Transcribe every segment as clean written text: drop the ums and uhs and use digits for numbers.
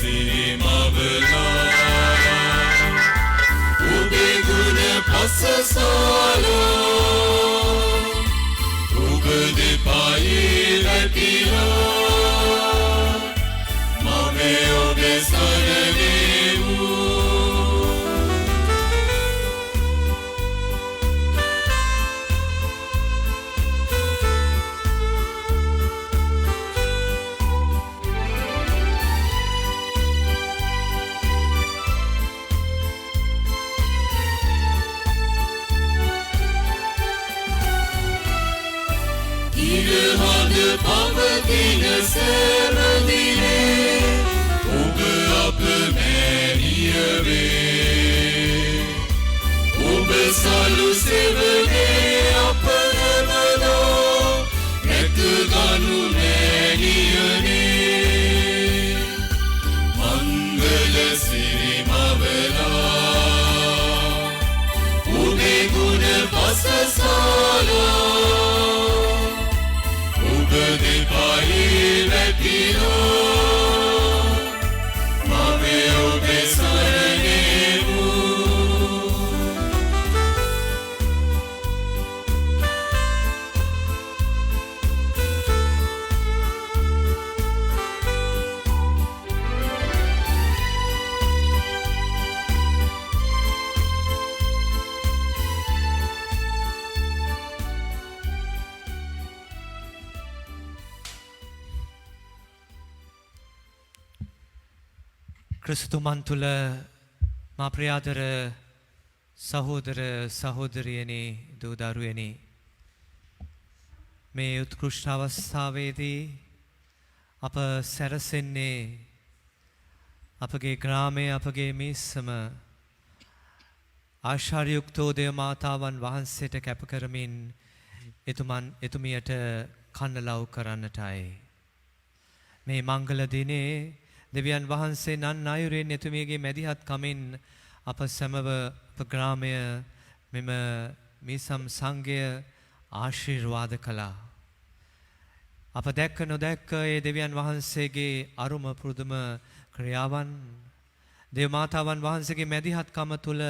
සිරිමවලා ඔබේ ගුණ පසසාලා ඔබ දෙපයි රැකිලා මම ඔබේ සරණෙමු පවතින සෑමදිනේ ඔබ අප මැනිය වේ ඔබ සලු සෙවනේ අප නමනෝ නැත ගනු මැනියනේ මංගල සිරිමවලා ඔබේ ගුණ පසසාලා දෙපයි වැටිලා මම ඔබේ සරණෙමු ක්‍රිස්තුමන් තුළ මා ප්‍රියාදර සහෝදර සහෝදරියනි දූ දරුවනි මේ උත්කෘෂ්ඨ අවස්ථාවේදී අප සැරසෙන්නේ අපගේ ග්‍රාමයේ අපගේ මිස්සම ආශාරයුක්තෝ දේව මාතාවන් වහන්සේට කැප කරමින් එතුමියට කන්නලව් කරන්නටයි මේ මංගල දිනේ දෙවියන් වහන්සේ නන් අයුරෙන් එතුමියගේ මැදිහත් කමින් අප සැමව අප ග්‍රාමය මෙම මිසම් සංඝය ආශිර්වාද කළා. අප දැක්ක නොදැක්ක ඒ දෙවියන් වහන්සේගේ අරුම පුදුම ක්‍රියාවන් දේව මාතාවන් වහන්සේගේ මැදිහත්කම තුළ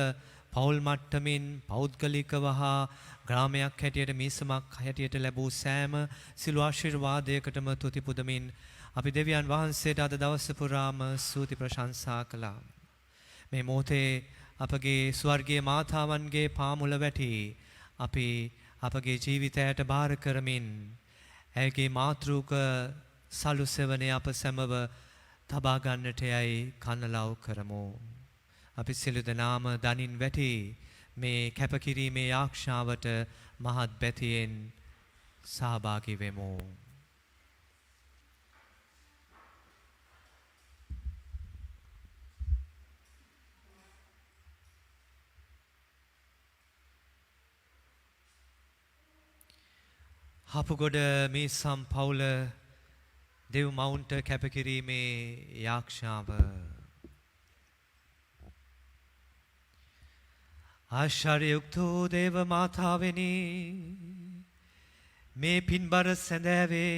පෞල් මට්ටමින් පෞද්ගලිකව හා ග්‍රාමයක් හැටියට මිසමක් හැටියට ලැබූ සෑම සිළු ආශිර්වාදයකටම තුති පුදමින් අපි දෙවියන් වහන්සේට අද දවස පුරාම ස්තුති ප්‍රශංසා කළා. මේ මොහොතේ අපගේ ස්වර්ගීය මාතාවන්ගේ පාමුල වැටි අපි අපගේ ජීවිතයට බාර කරමින් ඇයගේ මාතෘක සලු සෙවණේ අප සැමව තබා ගන්නට යයි කන්නලව් කරමු. අපි සියලු දෙනාම දනින් වැටි මේ කැපකිරීමේ ආක්ෂාවට මහත් බැතියෙන් සහභාගී වෙමු. හපුගොඩ මේ සම්පවුල දෙව් මවුන්ට කැපකිරීමේ යාක්ෂාව ආශ්චර්යයුක්තෝ දේව මාතාවෙනි මේ පින්බර සැඳෑවේ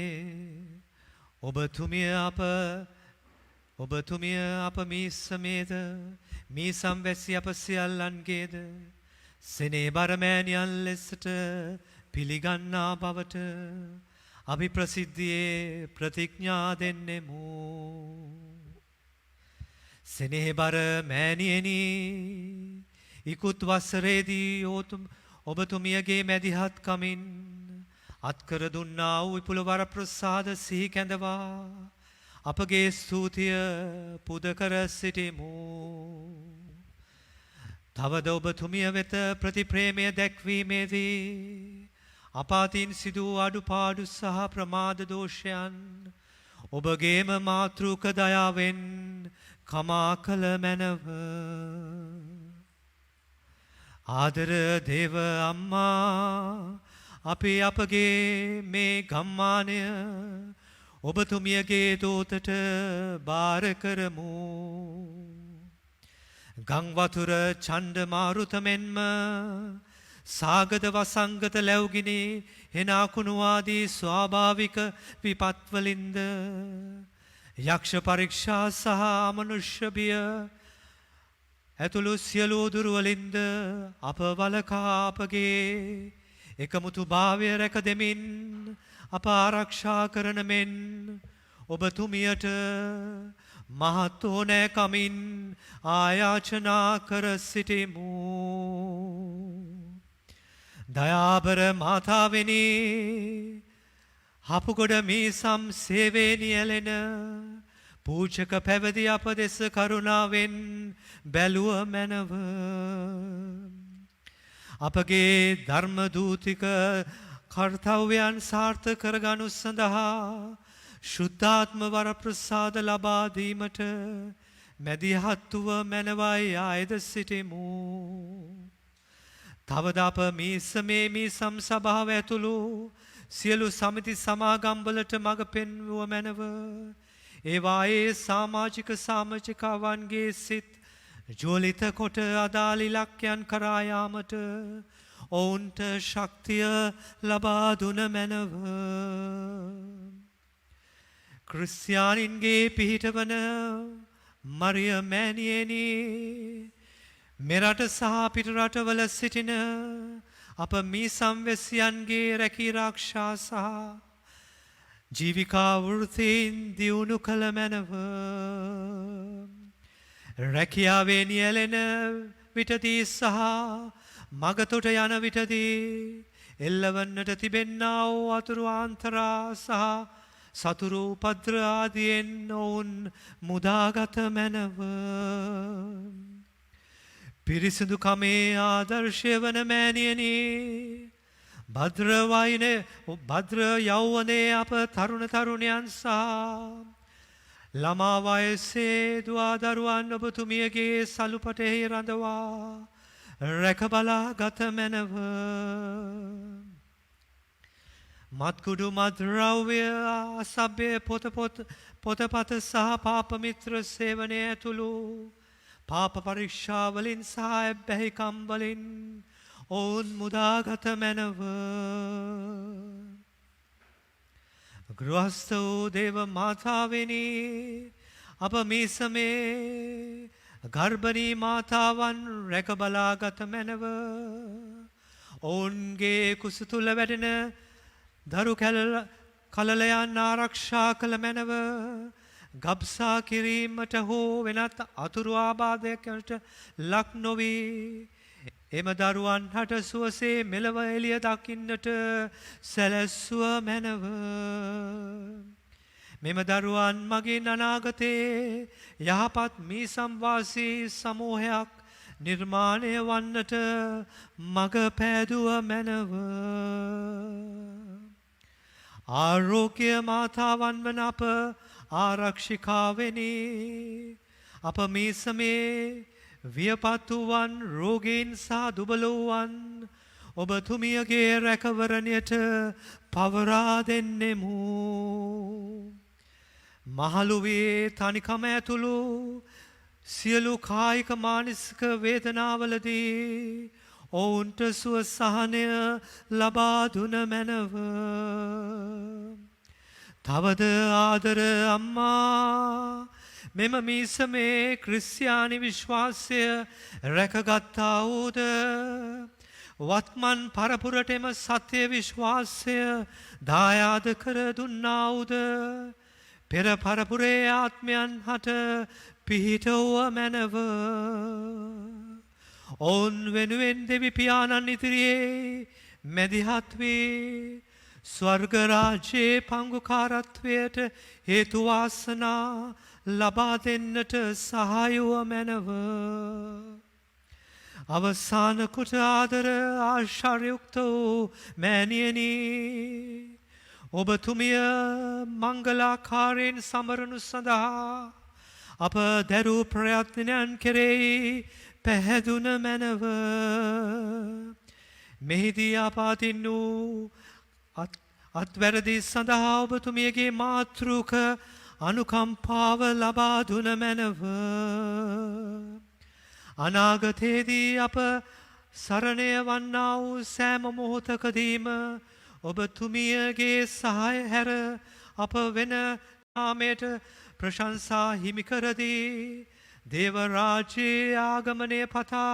ඔබතුමිය අප මිස්සමේද මේ සම්වැසි අප සියල්ලන්ගේද සෙනේ බරමෑණියන් ලෙසට පිළිගන්නා බවට අපි ප්‍රසිද්ධියේ ප්‍රතිඥා දෙන්නෙමු. සෙනෙහබර මෑණියනි ඉකුත් වසරේදී ඔබතුමියගේ මැදිහත් කමින් අත්කර දුන්නා වූ විපුල වර ප්‍රසාද සිහි කැඳවා අපගේ ස්තුතිය පුද කර සිටිමු. තවද ඔබතුමිය වෙත ප්‍රතිප්‍රේමය දැක්වීමේදී අපාතින් සිදු අඩුපාඩු සහ ප්‍රමාද දෝෂයන් ඔබගේම මාතෘක දයාවෙන් කමා කළ මැනව. ආදර දේව අම්මා අපි අපගේ මේ ගම්මානය ඔබතුමියගේ දෝතට බාර කරමු. ගංවතුර ඡණ්ඩ මාරුත මෙන්ම සාගත වසංගත ලැබුගිනි හෙන අකුණු ආදී ස්වාභාවික විපත්වලින්ද යක්ෂ පරීක්ෂා සහ අමනුෂ්‍ය බිය ඇතුළු සියලු දුරුවලින්ද අප වලකා අපගේ එකමුතු භාවය රැක දෙමින් අප ආරක්ෂා කරන මෙන් ඔබතුමියට මහත් ඕනෑකමින් ආයාචනා කර සිටිමු. දයාබර මාතාවෙනි හපුගොඩ මීසම් සේවේ නියැලෙන පූජක පැවදි අප දෙස කරුණාවෙන් බැලුව මැනව. අපගේ ධර්මදූතික කර්තව්‍යයන් සාර්ථක කරගනු සඳහා ශුද්ධාත්ම වර ප්‍රසාද ලබා දීමට මැදිහත්තුව මැනවයි ආයද සිටිමු. තවද අප මීසමේ මීසම් සභාව ඇතුළු සියලු සමිති සමාගම්වලට මඟ පෙන්වුව මැනව. ඒවායේ සාමාජික සාමාජිකාවන්ගේ සිත් ජෝලිත කොට අදාළ ඉලක්කයන් කරා යාමට ඔවුන්ට ශක්තිය ලබා දුන මැනව. ක්‍රිස්තියානින්ගේ පිහිටවන මරිය මෑණියනි මෙරට සහ පිටරටවල සිටින අප මේ සංවැසියන්ගේ රැකී ආරක්ෂා සහ ජීවිකා වෘත්තීන් දියුණු කළ මැනව. රැකියාවේ නියැලෙන විටදී සහ මගතොට යන විටදී එල්ලවන්නට තිබෙන්නා වූ අතුරු ආන්තරා සහ සතුරු උපද්‍ර ආදියෙන් ඔවුන් මුදාගත මැනව. පිරිසිදු කමේ ආදර්ශය වන මෑණියනි භද්‍ර යෞවනයේ අප තරුණ තරුණයන් සහ ළමා වයසේ දුවා දරුවන් ඔබතුමියගේ සලුපටෙහි රඳවා රැකබලා ගත මැනව. මත්කුඩු මද්‍රව්‍ය අසභ්‍ය පොතපත සහ පාපමිත්‍ර සේවනය ඇතුළු පාප පරීක්ෂාවලින් සහ ඇබ්බැහිකම් වලින් ඔවුන් මුදාගත මැනව. ගෘහස්ත වූ දේව මාතාවෙනි අප මේ සමේ ගර්භණී මාතාවන් රැකබලාගත මැනව. ඔවුන්ගේ කුස තුල වැඩෙන දරු කලලයන් ආරක්ෂා කළ මැනව. ගබ්සා කිරීමට හෝ වෙනත් අතුරු ආබාධයකට ලක් නොවී එම දරුවන් හට සුවසේ මෙලව එළිය දකින්නට සැලැස්සුව මැනව. මෙම දරුවන් මගින් අනාගතයේ යහපත් මී සම්වාසී සමූහයක් නිර්මාණය වන්නට මඟ පෑදුව මැනව. ආරෝග්‍ය මාතාවන් වන අප ආරක්ෂිකාවෙනි අප මේ සමේ වියපත් වූවන් රෝගීන් සහ දුබලවුවන් ඔබතුමියගේ රැකවරණයට පවරා දෙන්නෙමු. මහලුවේ තනිකම ඇතුළු සියලු කායික මානසික වේදනාවලදී ඔවුන්ට සුව සහනය ලබා දුන මැනව. තවද ආදර අම්මා මෙම මීසමේ ක්‍රිස්තියානි විශ්වාසය රැකගත්තා වූද වත්මන් පරපුරට එම සත්‍ය විශ්වාසය දායාද කර දුන්නා වූද පෙර පරපුරේ ආත්මයන් හට පිහිටවුව මැනව. ඔවුන් වෙනුවෙන් දෙවි පියාණන් ඉදිරියේ මැදිහත් වී ස්වර්ග රාජ්‍යයේ පංගුකාරත්වයට හේතු වාසනා ලබා දෙන්නට සහායව මැනව. අවසාන කොට ආදර ආශ්චර්යයුක්ත වූ මෑණියනි ඔබතුමිය මංගලාකාරයෙන් සමරනු සඳහා අප දැරූ ප්‍රයත්නයන් කෙරෙහි පැහැදුන මැනව. මෙහිදී ආපාතින් වූ අත්වැරදි සඳහා ඔබතුමියගේ මාතෘක අනුකම්පාව ලබා දුන මැනව. අනාගතයේදී අප සරණය වන්නා වූ සෑම මොහොතකදීම ඔබතුමියගේ සහාය හැර අප වෙන නාමයට ප්‍රශංසා හිමි කරදී දේව රාජ්‍යයේ ආගමනය පතා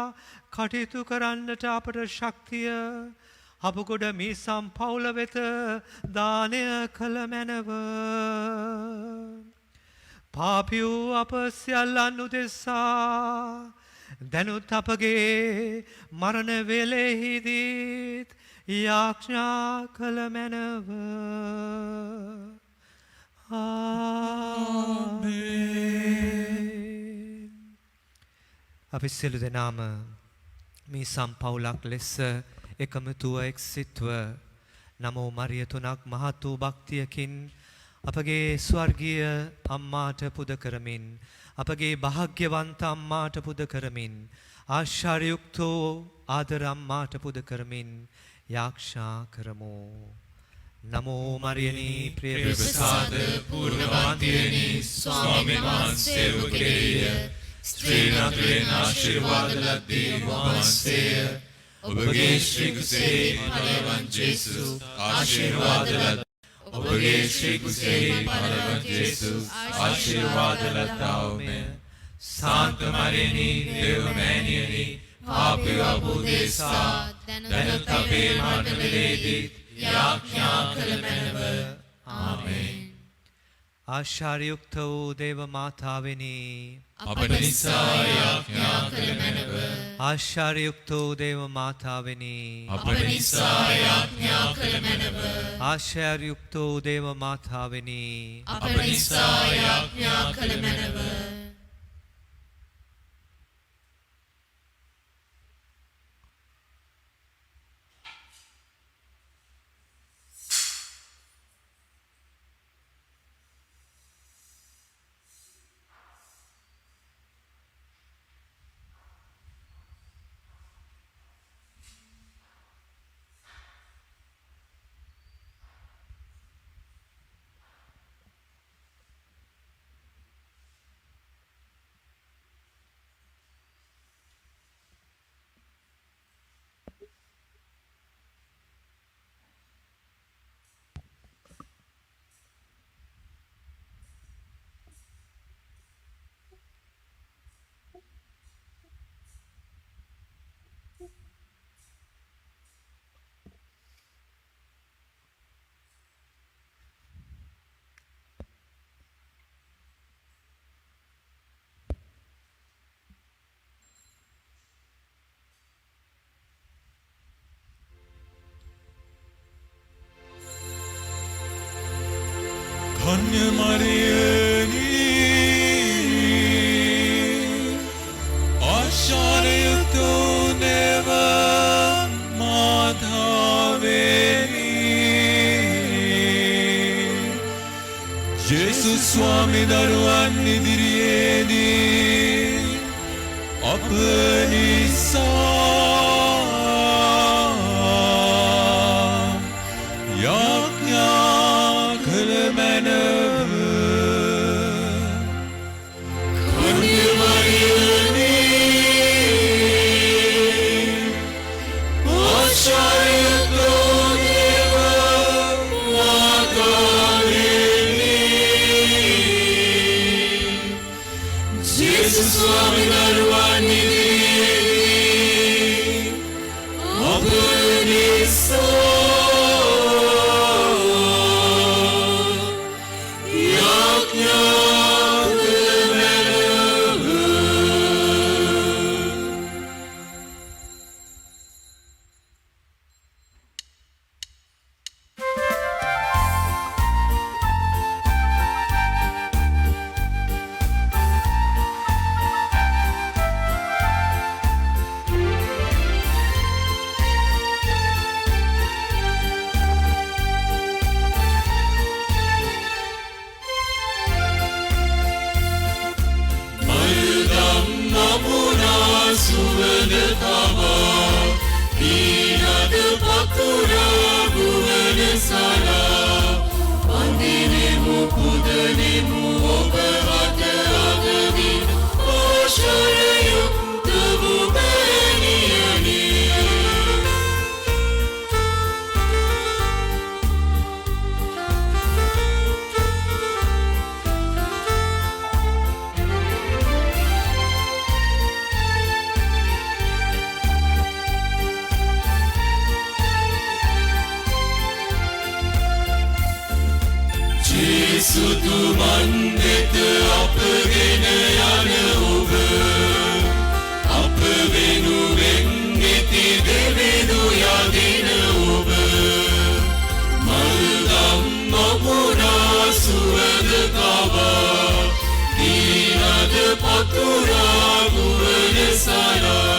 කටයුතු කරන්නට අපට ශක්තිය අපගොඩ මීසම් පවුල වෙත දානය කළ මැනව. පාපී වූ අප සියල්ලන් උදෙසා දැනුත් අපගේ මරණ වේලෙහිදීත් යාඥා කළ මැනව. ආමේන්. අපි සියලු දෙනාම මේ සම්පවුලක් ලෙස එකමුතුව එක්සිත්ව නමෝ මරිය තුනක් මහත් වූ භක්තියකින් අපගේ ස්වර්ගීය අම්මාට පුද කරමින් අපගේ භාග්‍යවන්ත අම්මාට පුද කරමින් ආශ්චර්යයුක්ත වූ ආදර අම්මාට පුද කරමින් යාක්ෂා කරමු. නමෝ මරියනී ප්‍රිය ප්‍රසාද පූර්ණවන්තියනි ස්වාමීන් වහන්සේ වූ ස්ත්‍රීන් අතරින් ආශිර්වාද ලද්දී වහන්සේ ඔබගේ ශ්‍රී කුසේ පලවන් ජේසු ආශිර්වාද ලද ඔබගේ ශ්‍රී කුසේ පලවන් ජේසු ආශිර්වාද ලද්දාවමෙ. සාන්ත මරියනී දේවමෑණියනි පාපී අප උදෙසා දැනුත් අපේ මරණ වේලේදී යාඥා කළ මැනව. ආමේන්. ආශ්චර්යයුක්ත වූ දේව මාතාවෙනි අපට නිසා යාඥා කළ මැනව. ආශ්චර්යයුක්ත වූ දේව මාතාවෙනි අපට නිසා යාඥා කළ මැනව. ආශ්චර්යයුක්ත වූ දේව මාතාවෙනි අපට නිසා යාඥා කළ මැනව. धन्य मरियनी आश्चर्ययुक्त देव मातावेनी येसु स्वामी दरुවන් ඉදිරියේදී අප නිසා සුදුමන් වෙත අපගෙන යන ඔබ අප වෙනුවෙන් නිති දෙවිදු යදින ඔබ මල්ගම් මොකුණා සුවඳ කවා කීනද පතුරා ගුවන සලා